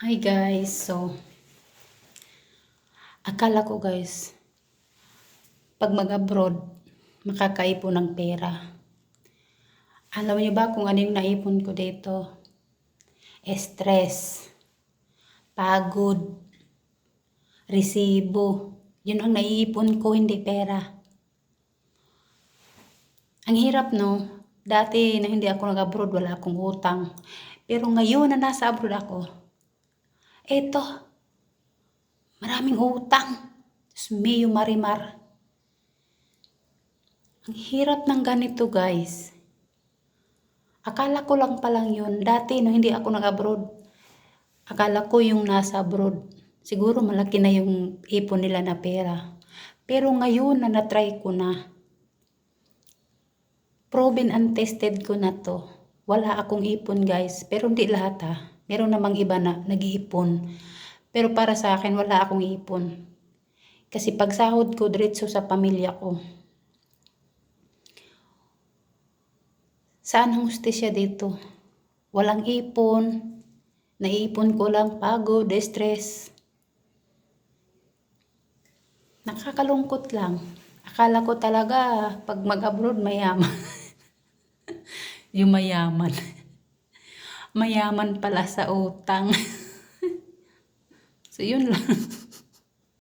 Hi guys, akala ko guys, pag mag-abroad, makakaipon ng pera. Alam niyo ba kung ano yung naipon ko dito? Stress, pagod, resibo. Yun ang naiipon ko, hindi pera. Ang hirap no, dati na hindi ako nag-abroad, wala akong utang. Pero ngayon na nasa abroad ako, eto, maraming utang. Meyo marimar. Ang hirap ng ganito guys. Akala ko lang palang yun. Dati no hindi ako nag-abroad. Akala ko yung nasa abroad. Siguro malaki na yung ipon nila na pera. Pero ngayon na na-try ko na. Proven and tested ko na to. Wala akong ipon guys. Pero hindi lahat ha. Meron namang iba na nag-iipon. Pero para sa akin wala akong ipon. Kasi pag sahod ko diretso sa pamilya ko. Saan ang hustisya dito? Walang ipon. Naiipon ko lang pagod, stress. Nakakalungkot lang. Akala ko talaga pag mag-abroad mayaman. Yung mayaman. Mayaman pala sa utang. So yun lang.